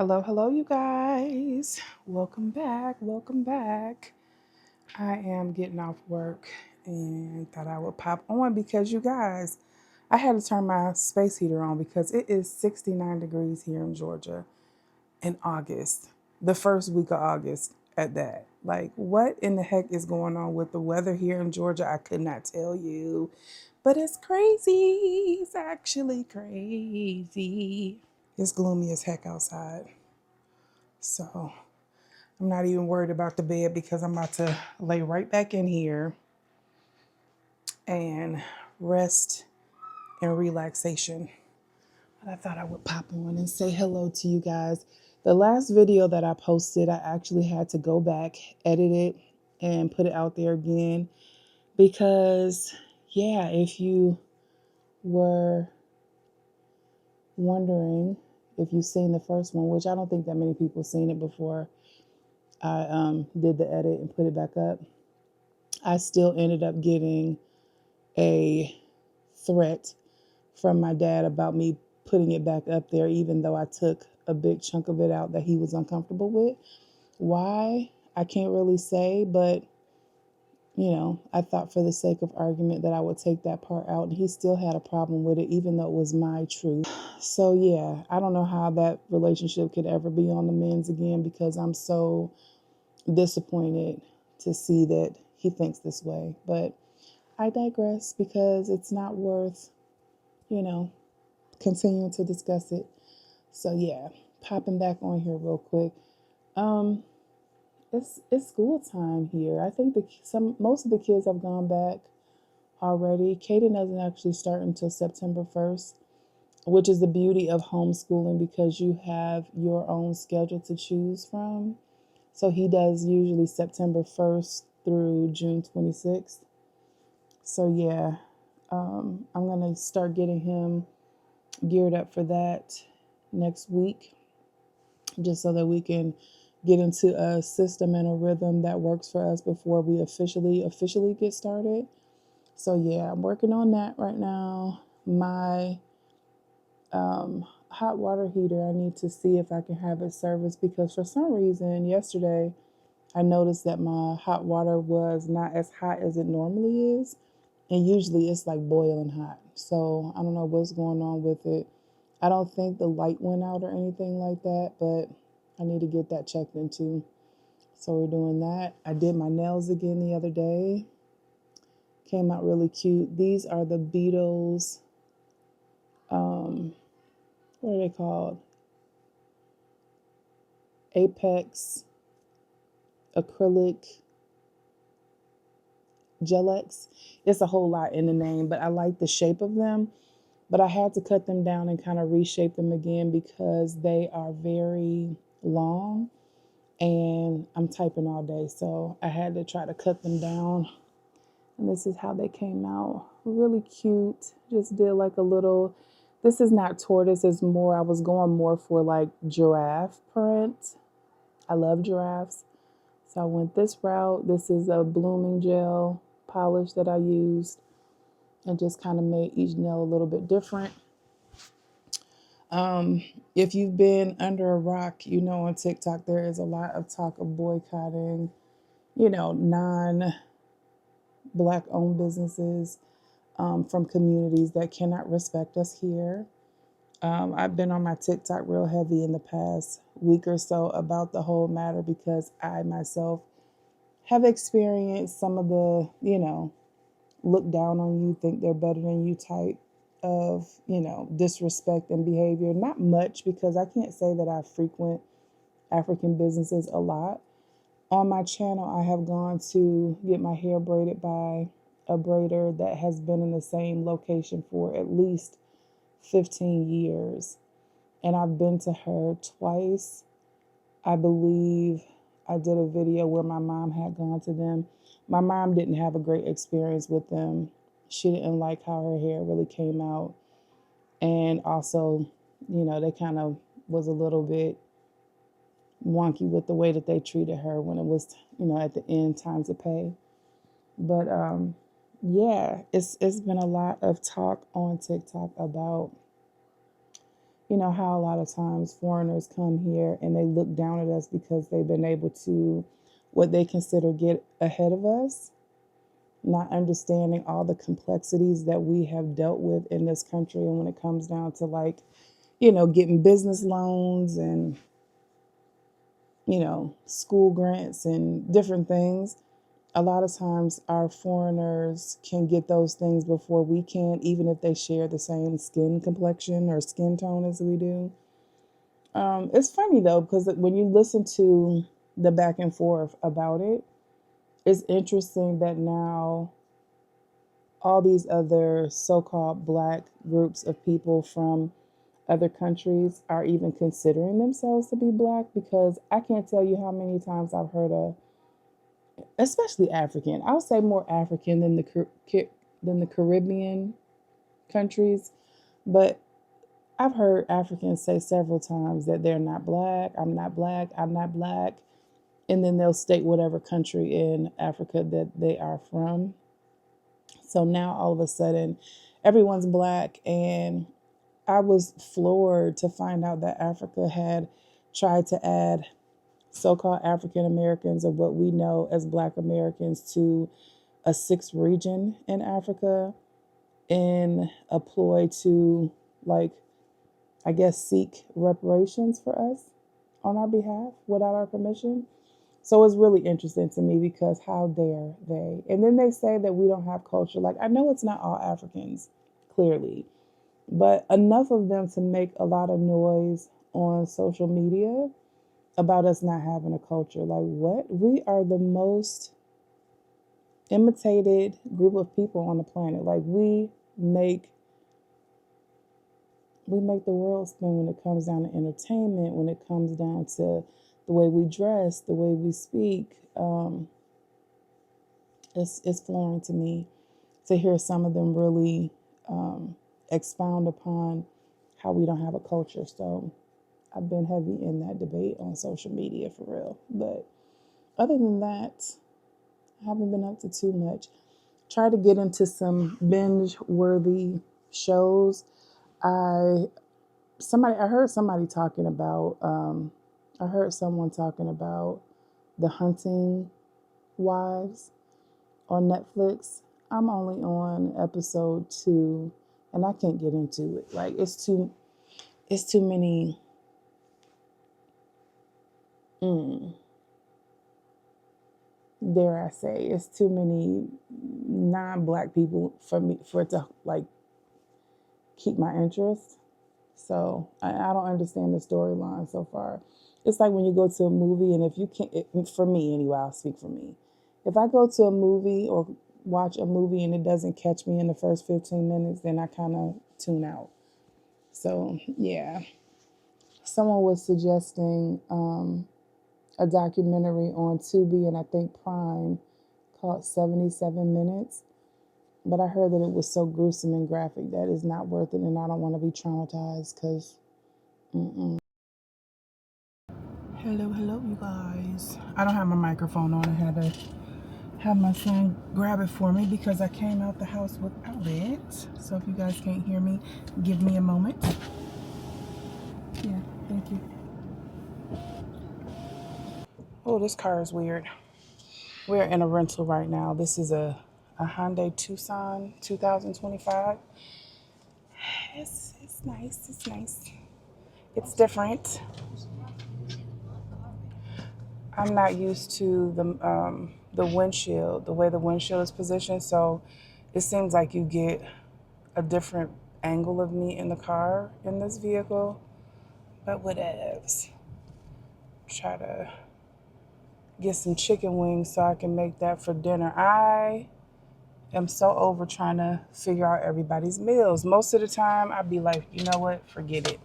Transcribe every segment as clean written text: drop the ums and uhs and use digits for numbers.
Hello, hello, you guys. Welcome back. Welcome back. I am getting off work and thought I would pop on because you guys, I had to turn my space heater on because it is 69 degrees here in Georgia in August, the first week of August at that. Like, what in the heck is going on with the weather here in Georgia? I could not tell you, but it's crazy. It's actually crazy. It's gloomy as heck outside. So I'm not even worried about the bed because I'm about to lay right back in here and rest and relaxation. But I thought I would pop on and say hello to you guys. The last video that I posted, I actually had to go back, edit it, and put it out there again because, yeah, if you were wondering if you've seen the first one, which I don't think that many people seen it before I did the edit and put it back up, I still ended up getting a threat from my dad about me putting it back up there, even though I took a big chunk of it out that he was uncomfortable with. Why? I can't really say, but I thought for the sake of argument that I would take that part out, and he still had a problem with it, even though it was my truth. So yeah, I don't know how that relationship could ever be on the mends again because I'm so disappointed to see that he thinks this way. But I digress because it's not worth, continuing to discuss it. So yeah, popping back on here real quick. Um, it's school time here. I think most of the kids have gone back already. Kaden doesn't actually start until September 1st, which is the beauty of homeschooling because you have your own schedule to choose from. So he does usually September 1st through June 26th. So yeah, I'm going to start getting him geared up for that next week, just so that we can get into a system and a rhythm that works for us before we officially get started. So yeah, I'm working on that right now. My hot water heater, I need to see if I can have it serviced because for some reason yesterday I noticed that my hot water was not as hot as it normally is. And usually it's like boiling hot. So I don't know what's going on with it. I don't think the light went out or anything like that, but I need to get that checked into. So we're doing that. I did my nails again the other day. Came out really cute. These are the Beatles, what are they called? Apex acrylic gel-X. It's a whole lot in the name, but I like the shape of them. But I had to cut them down and kind of reshape them again because they are very long and I'm typing all day. So I had to try to cut them down. And this is how they came out. Really cute. Just did like a little, this is not tortoise, it's more, I was going more for like giraffe print. I love giraffes. So I went this route. This is a blooming gel polish that I used and just kind of made each nail a little bit different. If you've been under a rock, on TikTok there is a lot of talk of boycotting, non-black owned businesses from communities that cannot respect us here. I've been on my TikTok real heavy in the past week or so about the whole matter because I myself have experienced some of the, look down on you, think they're better than you type of, disrespect and behavior. Not much because I can't say that I frequent African businesses a lot. On my channel, I have gone to get my hair braided by a braider that has been in the same location for at least 15 years. And I've been to her twice. I believe I did a video where my mom had gone to them. My mom didn't have a great experience with them. She didn't like how her hair really came out. And also, they kind of was a little bit wonky with the way that they treated her when it was, at the end, time to pay. But yeah, it's been a lot of talk on TikTok about You know how a lot of times foreigners come here and they look down at us because they've been able to, what they consider, get ahead of us, not understanding all the complexities that we have dealt with in this country. And when it comes down to, like, getting business loans and, school grants and different things, a lot of times our foreigners can get those things before we can, even if they share the same skin complexion or skin tone as we do. It's funny though, because when you listen to the back and forth about it, it's interesting that now all these other so-called black groups of people from other countries are even considering themselves to be black, because I can't tell you how many times I've heard especially African. I would say more African than the Caribbean countries, but I've heard Africans say several times that they're not black. I'm not black. I'm not black. And then they'll state whatever country in Africa that they are from. So now all of a sudden, everyone's black. And I was floored to find out that Africa had tried to add so called African Americans, or what we know as Black Americans, to a sixth region in Africa in a ploy to, like, I guess, seek reparations for us on our behalf without our permission. So it's really interesting to me, because how dare they? And then they say that we don't have culture. Like, I know it's not all Africans, clearly, but enough of them to make a lot of noise on social media about us not having a culture. Like, what? We are the most imitated group of people on the planet. Like, we make the world spin when it comes down to entertainment, when it comes down to the way we dress, the way we speak. It's flooring to me to hear some of them really expound upon how we don't have a culture. So I've been heavy in that debate on social media, for real. But other than that, I haven't been up to too much. Try to get into some binge-worthy shows. I heard somebody talking about. I heard someone talking about The Hunting Wives on Netflix. I'm only on episode 2, and I can't get into it. Like, it's too many. Dare I say, it's too many non-black people for it to, like, keep my interest. So I don't understand the storyline so far. It's like when you go to a movie, and if you can't, for me anyway, I'll speak for me. If I go to a movie or watch a movie and it doesn't catch me in the first 15 minutes, then I kind of tune out. So yeah, someone was suggesting a documentary on Tubi and I think Prime called 77 Minutes. But I heard that it was so gruesome and graphic that it's not worth it, and I don't want to be traumatized because. Hello, hello, you guys. I don't have my microphone on. I had to have my son grab it for me because I came out the house without it. So if you guys can't hear me, give me a moment. Yeah, thank you. Oh, this car is weird. We're in a rental right now. This is a Hyundai Tucson 2025. It's nice. It's nice. It's different. I'm not used to the windshield, the way the windshield is positioned. So it seems like you get a different angle of me in the car in this vehicle. But whatevs. Try to get some chicken wings so I can make that for dinner. I am so over trying to figure out everybody's meals. Most of the time, I'd be like, you know what? Forget it.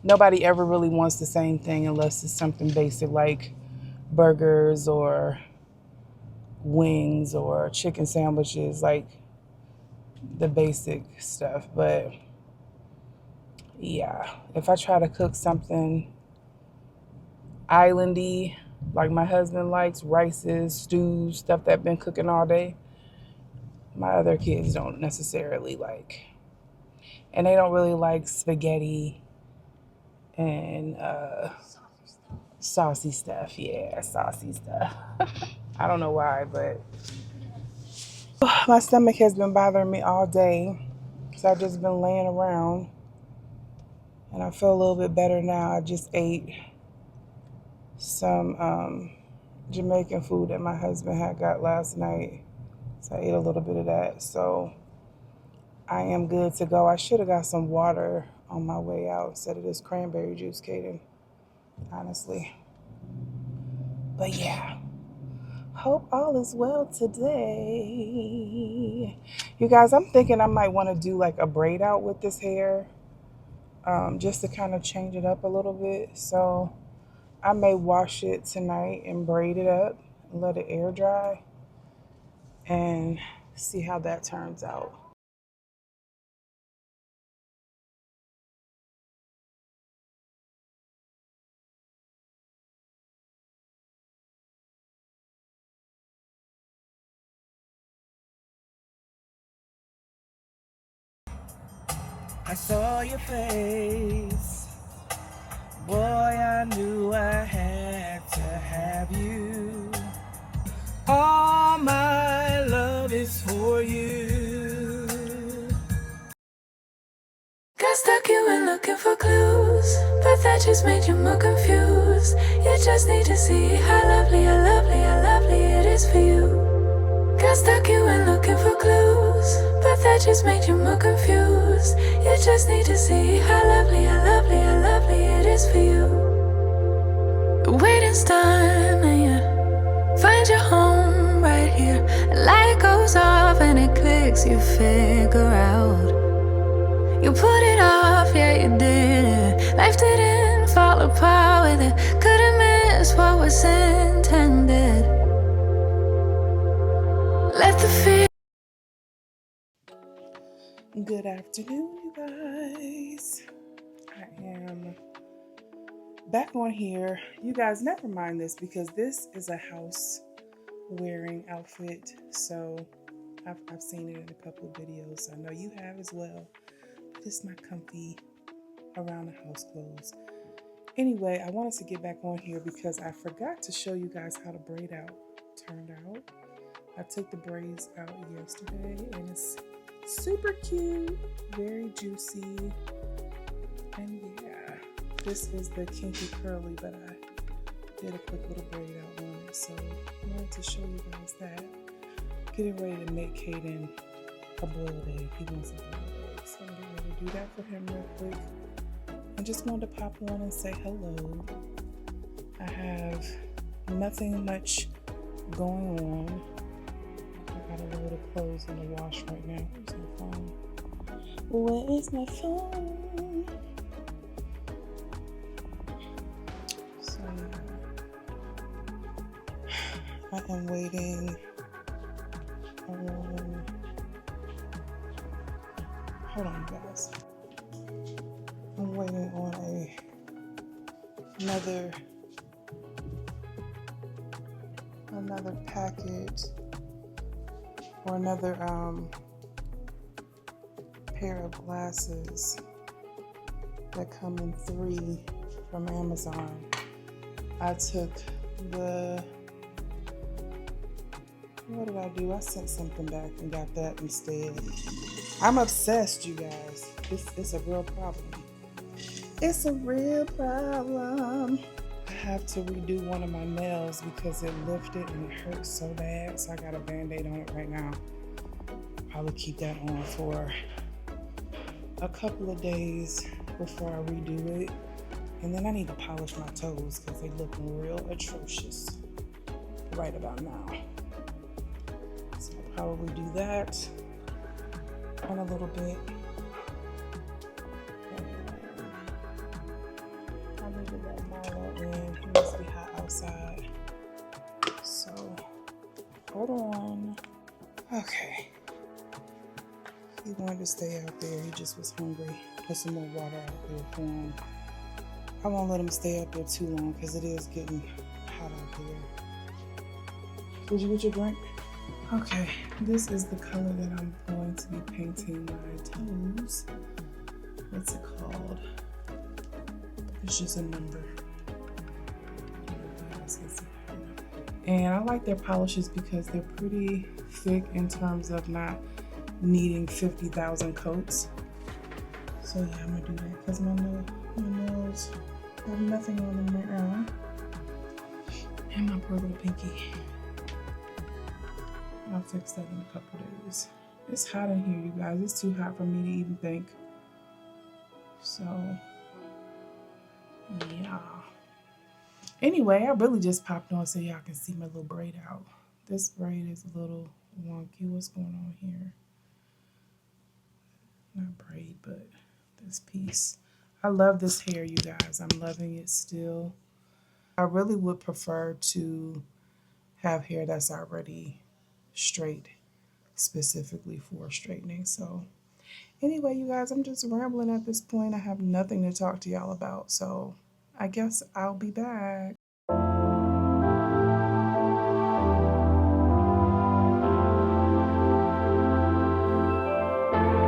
Nobody ever really wants the same thing unless it's something basic like burgers or wings or chicken sandwiches, like the basic stuff. But yeah, if I try to cook something islandy, like my husband likes, rices, stews, stuff that I've been cooking all day, my other kids don't necessarily like. And they don't really like spaghetti and saucy stuff. Yeah, saucy stuff. I don't know why, but my stomach has been bothering me all day. So I've just been laying around and I feel a little bit better now. I just ate some Jamaican food that my husband had got last night. So I ate a little bit of that. So I am good to go. I should have got some water on my way out instead of this cranberry juice, Kaden, honestly. But yeah, hope all is well today. You guys, I'm thinking I might want to do like a braid out with this hair, just to kind of change it up a little bit. So I may wash it tonight and braid it up and let it air dry and see how that turns out. I saw your face, boy, I knew I had to have you. All my love is for you. Got stuck, you were looking for clues, but that just made you more confused. You just need to see how lovely, how lovely, how lovely it is for you. Got stuck, you were looking for clues, but that just made you more confused. You just need to see how lovely, how lovely, how lovely it is for you. The waiting's done and you find your home right here. A light goes off and it clicks, you figure out. You put it off, yeah you did. Life didn't fall apart with it. Couldn't miss what was intended. Let the fear. Good afternoon, you guys. I am back on here. You guys, never mind this because this is a house wearing outfit. So I've seen it in a couple of videos. I know you have as well. But it's my comfy around the house clothes. Anyway, I wanted to get back on here because I forgot to show you guys how the braid out turned out. I took the braids out yesterday and it's super cute, very juicy, and yeah, this is the kinky curly, but I did a quick little braid out on it, so I wanted to show you guys that. Getting ready to make Kaden a boiled egg. He wants a boiled egg, so I'm getting ready to do that for him real quick. I just wanted to pop on and say hello. I have nothing much going on. I got a load of clothes in the wash right now. Where's my phone? Where is my phone? So I am waiting on. Hold on, guys. I'm waiting on another packet. Or another pair of glasses that come in 3 from Amazon. I took what did I do? I sent something back and got that instead. I'm obsessed, you guys. It's a real problem. It's a real problem. I have to redo one of my nails because it lifted and it hurts so bad. So I got a band-aid on it right now. Probably keep that on for a couple of days before I redo it. And then I need to polish my toes because they look real atrocious right about now. So I'll probably do that in a little bit. It must be hot outside. So, hold on. Okay. He wanted to stay out there. He just was hungry. Put some more water out there for him. I won't let him stay up there too long because it is getting hot out here. Did you get your drink? Okay. This is the color that I'm going to be painting my toes. What's it called? It's just a number. And I like their polishes because they're pretty thick in terms of not needing 50,000 coats. So yeah, I'm gonna do that because my nails have nothing on them right now. And my poor little pinky. I'll fix that in a couple days. It's hot in here, you guys. It's too hot for me to even think. So yeah. Anyway, I really just popped on so y'all can see my little braid out. This braid is a little wonky. What's going on here? Not braid, but this piece. I love this hair, you guys. I'm loving it still. I really would prefer to have hair that's already straight, specifically for straightening. So anyway, you guys, I'm just rambling at this point. I have nothing to talk to y'all about. So I guess I'll be back.